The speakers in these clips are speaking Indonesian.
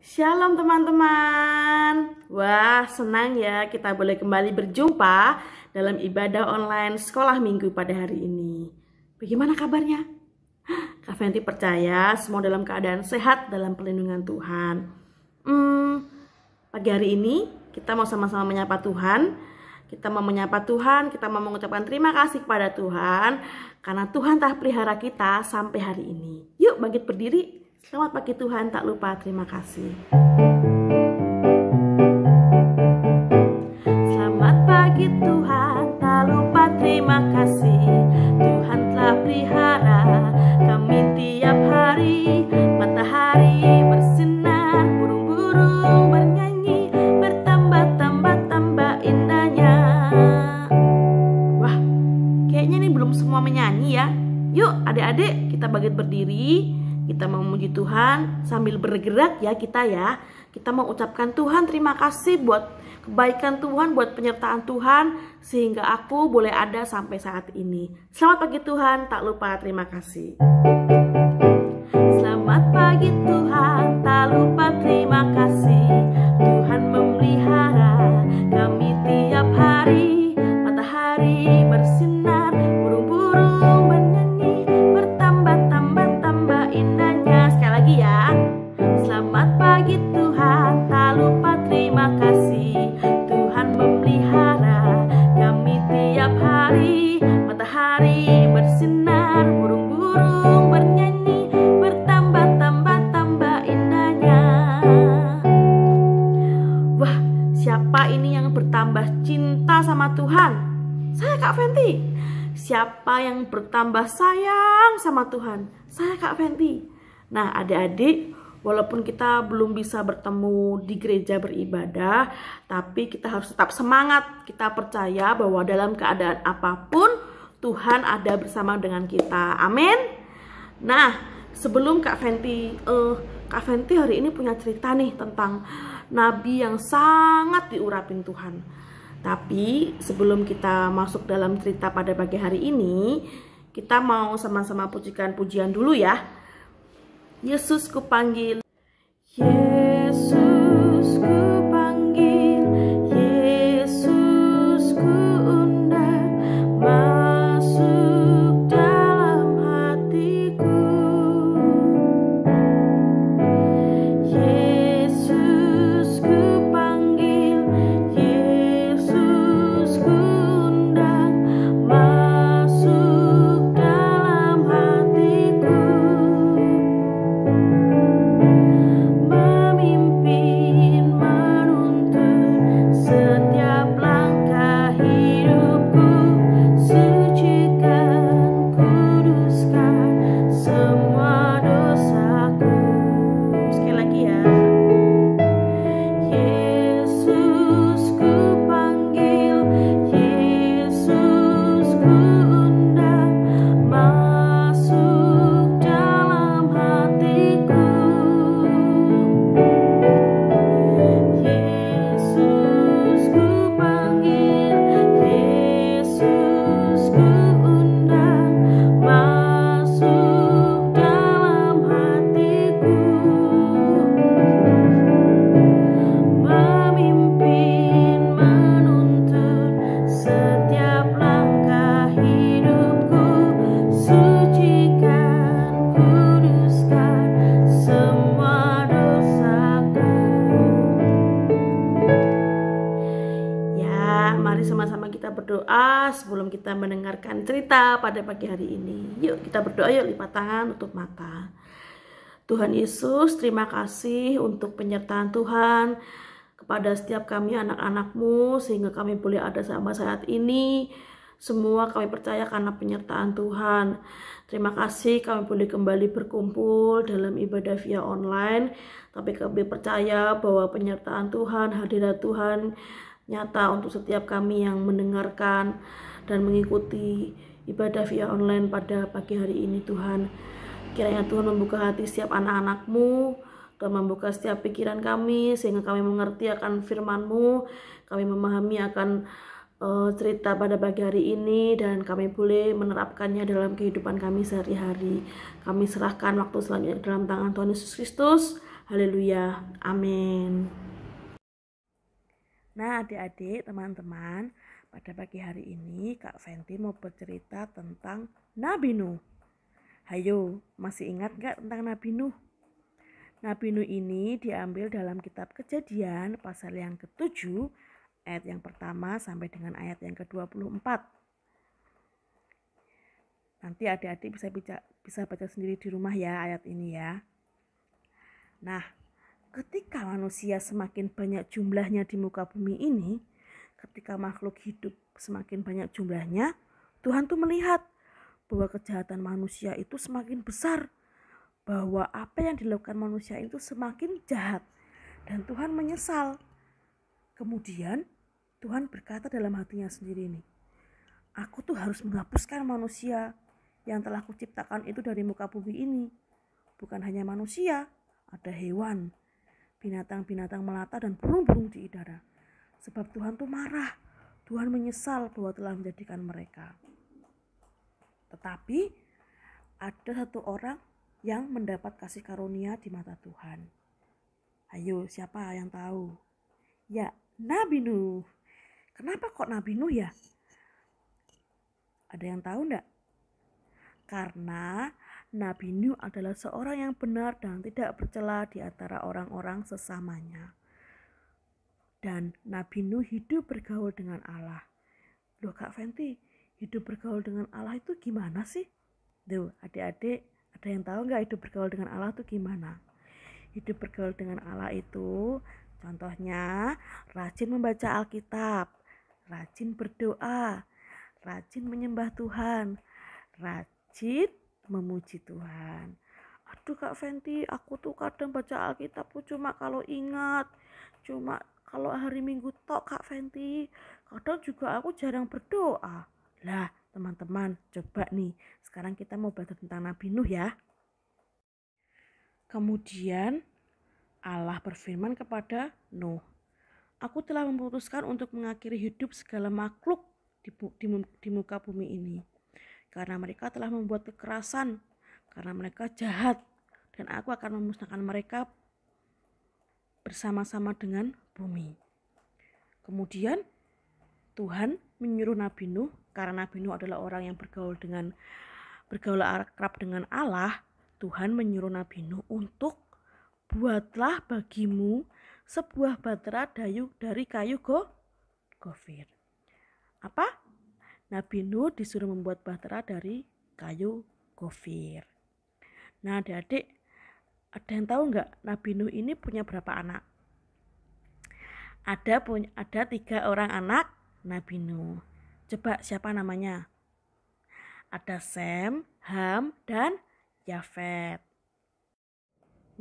Shalom teman-teman. Wah, senang ya kita boleh kembali berjumpa dalam ibadah online sekolah minggu pada hari ini. Bagaimana kabarnya? Kak Fenty percaya semua dalam keadaan sehat dalam perlindungan Tuhan. Pagi hari ini kita mau sama-sama menyapa Tuhan. Kita mau menyapa Tuhan, kita mau mengucapkan terima kasih kepada Tuhan karena Tuhan telah pelihara kita sampai hari ini. Yuk bangkit berdiri. Selamat pagi Tuhan, tak lupa terima kasih. Selamat pagi Tuhan, tak lupa terima kasih. Tuhan telah pelihara kami tiap hari. Matahari bersinar, burung-burung bernyanyi, bertambah-tambah indahnya. Wah, kayaknya nih belum semua menyanyi ya. Yuk adik-adik kita bangkit berdiri. Kita mau memuji Tuhan sambil bergerak ya kita ya. Kita mau ucapkan Tuhan terima kasih buat kebaikan Tuhan, buat penyertaan Tuhan sehingga aku boleh ada sampai saat ini. Selamat pagi Tuhan, tak lupa terima kasih. Selamat pagi Tuhan, tak lupa terima kasih. Tuhan memelihara kami tiap hari. Matahari bersinar, burung-burung bernyanyi, bertambah-tambah indahnya. Sekali lagi ya. Selamat pagi Tuhan, tak lupa terima kasih. Tuhan memelihara kami tiap hari. Matahari bersinar, burung-burung bernyanyi, bertambah-tambah indahnya. Wah, siapa ini yang bertambah cinta sama Tuhan? Saya Kak Fenty. Siapa yang bertambah sayang sama Tuhan? Saya Kak Fenty. Nah adik-adik, walaupun kita belum bisa bertemu di gereja beribadah, tapi kita harus tetap semangat. Kita percaya bahwa dalam keadaan apapun Tuhan ada bersama dengan kita. Amin. Nah sebelum Kak Fenty hari ini punya cerita nih tentang nabi yang sangat diurapin Tuhan. Tapi sebelum kita masuk dalam cerita pada pagi hari ini, kita mau sama-sama pujikan pujian dulu ya. Yesus ku panggil, Yesus ku panggil, Yesus ku undang, masuk dalam hatiku. Yesus ku panggil, Yesus ku undang, masuk dalam hatiku. Memimpin, menuntun setiap langkah hidupku, sucikan, kuduskan semua dosaku. Sekali lagi ya. Yesus ku panggil, Yesus ku undang, masuk dalam hatiku. Yesus ku panggil, Yesus ku undang, masuk dalam hatiku. Memimpin, menuntun setiap langkah hidupku, sucikan, kuduskan semua dosaku. Ya, mari sama-sama kita berdoa sebelum kita mendengarkan cerita pada pagi hari ini. Yuk kita berdoa, yuk lipat tangan, tutup mata. Tuhan Yesus, terima kasih untuk penyertaan Tuhan kepada setiap kami anak-anak-Mu sehingga kami boleh ada sampai saat ini. Semua kami percaya karena penyertaan Tuhan. Terima kasih kami boleh kembali berkumpul dalam ibadah via online. Tapi kami percaya bahwa penyertaan Tuhan, hadirat Tuhan nyata untuk setiap kami yang mendengarkan dan mengikuti ibadah via online pada pagi hari ini Tuhan. Kiranya Tuhan membuka hati setiap anak-anak-Mu, Tuhan membuka setiap pikiran kami sehingga kami mengerti akan firman-Mu, kami memahami akan cerita pada pagi hari ini dan kami boleh menerapkannya dalam kehidupan kami sehari-hari. Kami serahkan waktu selanjutnya dalam tangan Tuhan Yesus Kristus. Haleluya, amin. Nah adik-adik, teman-teman, pada pagi hari ini Kak Fenty mau bercerita tentang Nabi Nuh. Hayo, masih ingat gak tentang Nabi Nuh? Nabi Nuh ini diambil dalam kitab Kejadian pasal yang ke-7 ayat yang pertama sampai dengan ayat yang ke-24. Nanti adik-adik bisa baca sendiri di rumah ya ayat ini ya. Nah, ketika manusia semakin banyak jumlahnya di muka bumi ini, ketika makhluk hidup semakin banyak jumlahnya, Tuhan tuh melihat bahwa kejahatan manusia itu semakin besar, bahwa apa yang dilakukan manusia itu semakin jahat, dan Tuhan menyesal. Kemudian Tuhan berkata dalam hatinya sendiri nih, aku tuh harus menghapuskan manusia yang telah kuciptakan itu dari muka bumi ini. Bukan hanya manusia, ada hewan, binatang-binatang melata dan burung-burung di udara. Sebab Tuhan tuh marah, Tuhan menyesal bahwa telah menjadikan mereka. Tetapi ada satu orang yang mendapat kasih karunia di mata Tuhan. Ayo, siapa yang tahu? Ya, Nabi Nuh. Kenapa kok Nabi Nuh ya? Ada yang tahu enggak? Karena Nabi Nuh adalah seorang yang benar dan tidak bercela di antara orang-orang sesamanya. Dan Nabi Nuh hidup bergaul dengan Allah. Loh Kak Fenty, hidup bergaul dengan Allah itu gimana sih? Tuh adik-adik, ada yang tahu nggak hidup bergaul dengan Allah itu gimana? Hidup bergaul dengan Allah itu contohnya rajin membaca Alkitab, rajin berdoa, rajin menyembah Tuhan, rajin memuji Tuhan. Aduh Kak Fenty, aku tuh kadang baca Alkitab tuh cuma kalau ingat, cuma kalau hari Minggu tok Kak Fenty. Kadang juga aku jarang berdoa. Lah teman-teman, coba nih, sekarang kita mau belajar tentang Nabi Nuh ya. Kemudian Allah berfirman kepada Nuh, aku telah memutuskan untuk mengakhiri hidup segala makhluk di muka bumi ini. Karena mereka telah membuat kekerasan, karena mereka jahat, dan aku akan memusnahkan mereka bersama-sama dengan bumi. Kemudian Tuhan menyuruh Nabi Nuh, karena Nabi Nuh adalah orang yang bergaul akrab dengan Allah. Tuhan menyuruh Nabi Nuh untuk buatlah bagimu sebuah batra dari kayu gofir. Apa? Nabi Nuh disuruh membuat bahtera dari kayu gofir. Nah adik-adik, ada yang tahu nggak Nabi Nuh ini punya berapa anak? Ada 3 orang anak Nabi Nuh. Coba siapa namanya? Ada Sem, Ham, dan Yafet.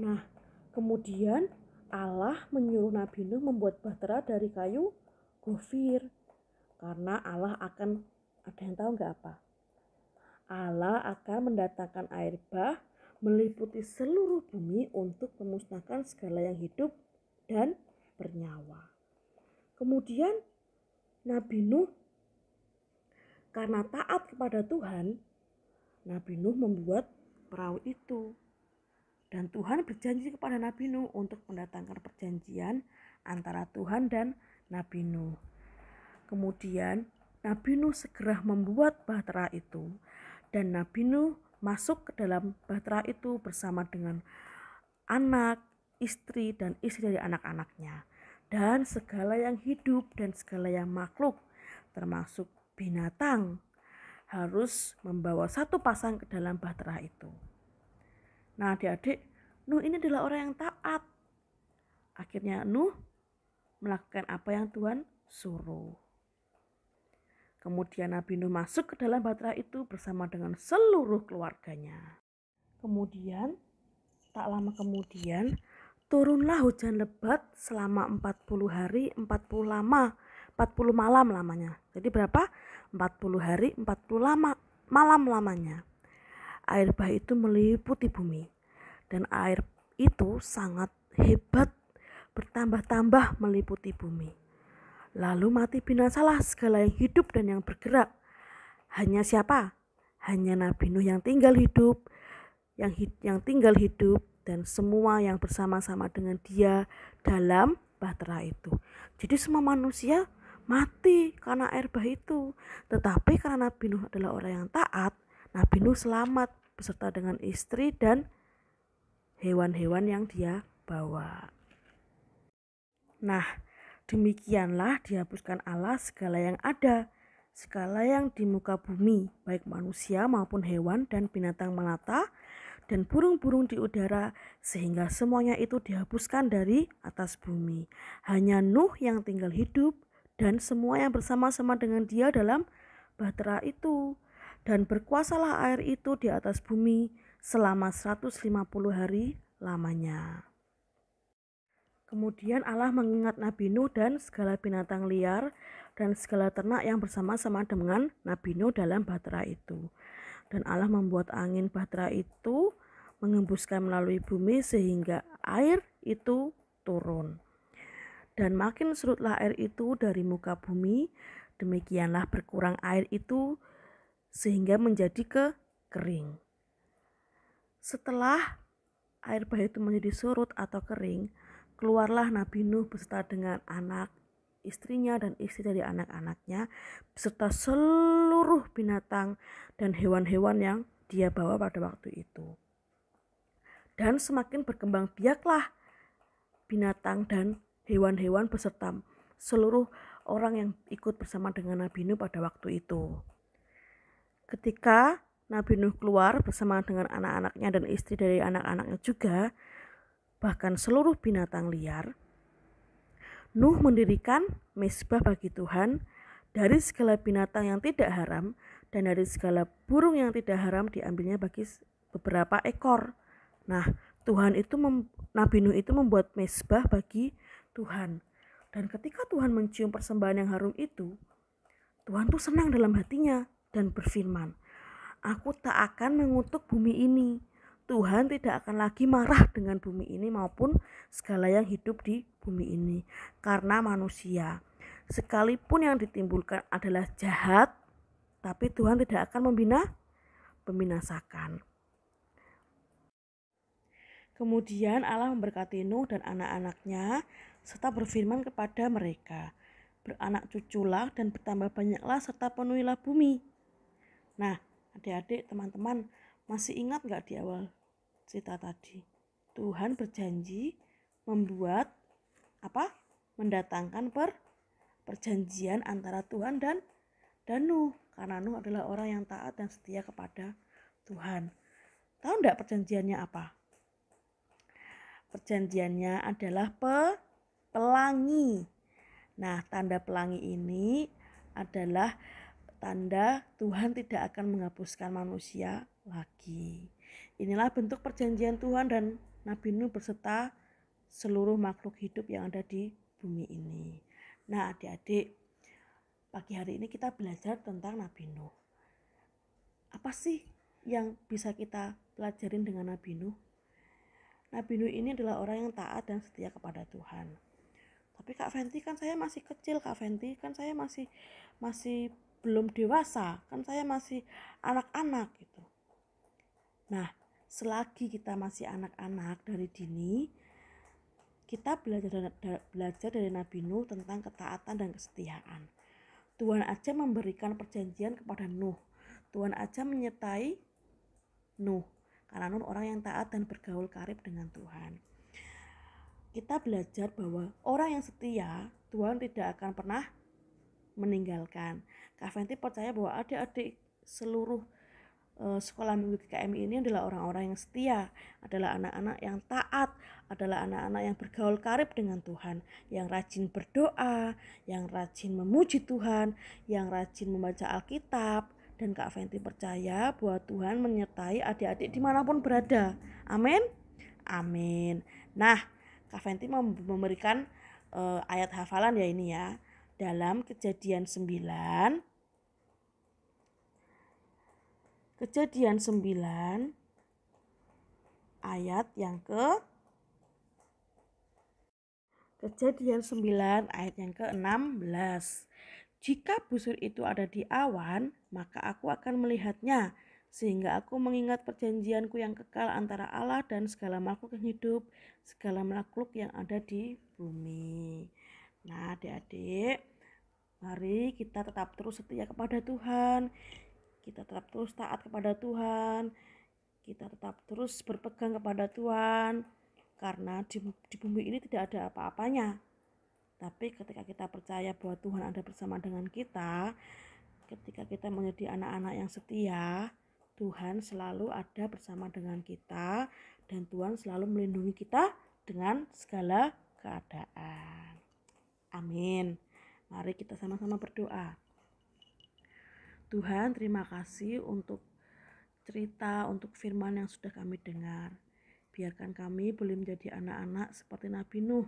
Nah kemudian Allah menyuruh Nabi Nuh membuat bahtera dari kayu gofir. Karena Allah akan, ada yang tahu nggak apa? Allah akan mendatangkan air bah meliputi seluruh bumi untuk memusnahkan segala yang hidup dan bernyawa. Kemudian Nabi Nuh karena taat kepada Tuhan, Nabi Nuh membuat perahu itu. Dan Tuhan berjanji kepada Nabi Nuh untuk mendatangkan perjanjian antara Tuhan dan Nabi Nuh. Kemudian Nabi Nuh segera membuat bahtera itu, dan Nabi Nuh masuk ke dalam bahtera itu bersama dengan anak, istri, dan istri dari anak-anaknya, dan segala yang hidup dan segala yang makhluk, termasuk binatang, harus membawa satu pasang ke dalam bahtera itu. Nah adik-adik, Nuh ini adalah orang yang taat. Akhirnya Nuh melakukan apa yang Tuhan suruh. Kemudian Nabi Nuh masuk ke dalam bahtera itu bersama dengan seluruh keluarganya. Kemudian, tak lama kemudian, turunlah hujan lebat selama 40 hari, 40 malam lamanya. Jadi berapa? 40 hari, 40 malam lamanya. Air bah itu meliputi bumi. Dan air itu sangat hebat, bertambah-tambah meliputi bumi. Lalu mati binasalah segala yang hidup dan yang bergerak. Hanya siapa? Hanya Nabi Nuh yang tinggal hidup, yang tinggal hidup dan semua yang bersama-sama dengan dia dalam bahtera itu. Jadi semua manusia mati karena air bah itu. Tetapi karena Nabi Nuh adalah orang yang taat, Nabi Nuh selamat beserta dengan istri dan hewan-hewan yang dia bawa. Nah, demikianlah dihapuskan Allah segala yang ada, segala yang di muka bumi, baik manusia maupun hewan dan binatang melata dan burung-burung di udara, sehingga semuanya itu dihapuskan dari atas bumi. Hanya Nuh yang tinggal hidup dan semua yang bersama-sama dengan dia dalam bahtera itu. Dan berkuasalah air itu di atas bumi selama 150 hari lamanya. Kemudian Allah mengingat Nabi Nuh dan segala binatang liar dan segala ternak yang bersama-sama dengan Nabi Nuh dalam bahtera itu. Dan Allah membuat angin bahtera itu mengembuskan melalui bumi sehingga air itu turun. Dan makin surutlah air itu dari muka bumi, demikianlah berkurang air itu sehingga menjadi kering. Setelah air bah itu menjadi surut atau kering, keluarlah Nabi Nuh beserta dengan anak istrinya dan istri dari anak-anaknya beserta seluruh binatang dan hewan-hewan yang dia bawa pada waktu itu. Dan semakin berkembang biaklah binatang dan hewan-hewan beserta seluruh orang yang ikut bersama dengan Nabi Nuh pada waktu itu. Ketika Nabi Nuh keluar bersama dengan anak-anaknya dan istri dari anak-anaknya juga, bahkan seluruh binatang liar, Nuh mendirikan mezbah bagi Tuhan dari segala binatang yang tidak haram dan dari segala burung yang tidak haram diambilnya bagi beberapa ekor. Nah, Nabi Nuh itu membuat mezbah bagi Tuhan. Dan ketika Tuhan mencium persembahan yang harum itu, Tuhan tuh senang dalam hatinya dan berfirman, "Aku tak akan mengutuk bumi ini." Tuhan tidak akan lagi marah dengan bumi ini maupun segala yang hidup di bumi ini. Karena manusia, sekalipun yang ditimbulkan adalah jahat, tapi Tuhan tidak akan membinasakan. Kemudian Allah memberkati Nuh dan anak-anaknya serta berfirman kepada mereka, "Beranak cuculah dan bertambah banyaklah serta penuhilah bumi." Nah, adik-adik, teman-teman, masih ingat gak di awal cerita tadi? Tuhan berjanji membuat mendatangkan perjanjian antara Tuhan dan Nuh, karena Nuh adalah orang yang taat dan setia kepada Tuhan. Tahu enggak perjanjiannya apa? Perjanjiannya adalah pelangi. Nah, tanda pelangi ini adalah tanda Tuhan tidak akan menghapuskan manusia lagi. Inilah bentuk perjanjian Tuhan dan Nabi Nuh beserta seluruh makhluk hidup yang ada di bumi ini. Nah, adik-adik, pagi hari ini kita belajar tentang Nabi Nuh. Apa sih yang bisa kita pelajarin dengan Nabi Nuh? Nabi Nuh ini adalah orang yang taat dan setia kepada Tuhan. Tapi Kak Fenty, kan saya masih kecil, Kak Fenty, kan saya masih belum dewasa, kan saya masih anak-anak gitu. Nah, selagi kita masih anak-anak dari dini, kita belajar dari Nabi Nuh tentang ketaatan dan kesetiaan. Tuhan aja memberikan perjanjian kepada Nuh. Tuhan aja menyertai Nuh, karena Nuh orang yang taat dan bergaul karib dengan Tuhan. Kita belajar bahwa orang yang setia, Tuhan tidak akan pernah meninggalkan. Kak Fenty percaya bahwa adik-adik seluruh sekolah minggu GKMI ini adalah orang-orang yang setia, adalah anak-anak yang taat, adalah anak-anak yang bergaul karib dengan Tuhan, yang rajin berdoa, yang rajin memuji Tuhan, yang rajin membaca Alkitab. Dan Kak Fenty percaya bahwa Tuhan menyertai adik-adik dimanapun berada. Amin. Amin. Nah, Kak Fenty memberikan ayat hafalan ya ini ya. Dalam Kejadian 9 ayat yang ke-16. Jika busur itu ada di awan, maka aku akan melihatnya. sehingga aku mengingat perjanjianku yang kekal antara Allah dan segala makhluk yang hidup, segala makhluk yang ada di bumi. Nah, adik-adik, mari kita tetap terus setia kepada Tuhan, kita tetap terus taat kepada Tuhan, kita tetap terus berpegang kepada Tuhan, karena di bumi ini tidak ada apa-apanya. Tapi ketika kita percaya bahwa Tuhan ada bersama dengan kita, ketika kita menjadi anak-anak yang setia, Tuhan selalu ada bersama dengan kita dan Tuhan selalu melindungi kita dengan segala keadaan. Amin. Mari kita sama-sama berdoa. Tuhan, terima kasih untuk cerita, untuk firman yang sudah kami dengar. Biarkan kami boleh menjadi anak-anak seperti Nabi Nuh,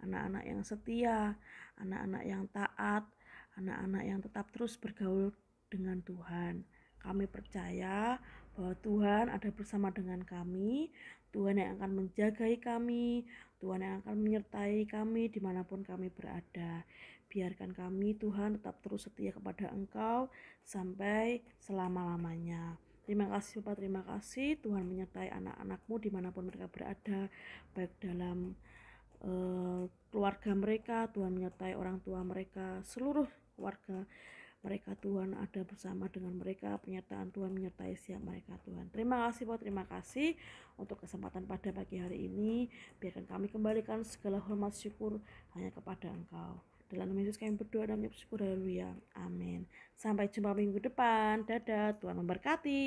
anak-anak yang setia, anak-anak yang taat, anak-anak yang tetap terus bergaul dengan Tuhan. Kami percaya bahwa Tuhan ada bersama dengan kami, Tuhan yang akan menjagai kami, Tuhan yang akan menyertai kami dimanapun kami berada. Biarkan kami Tuhan tetap terus setia kepada Engkau sampai selama-lamanya. Terima kasih Bapak, terima kasih. Tuhan menyertai anak-anak-Mu dimanapun mereka berada, baik dalam keluarga mereka, Tuhan menyertai orang tua mereka, seluruh keluarga mereka, Tuhan ada bersama dengan mereka, penyertaan Tuhan menyertai setiap mereka, Tuhan. Terima kasih Bapak, terima kasih untuk kesempatan pada pagi hari ini. Biarkan kami kembalikan segala hormat syukur hanya kepada Engkau. Dalam nama Yesus kami berdoa dan mengucap syukur, haleluya, amin. Sampai jumpa minggu depan, dadah, Tuhan memberkati.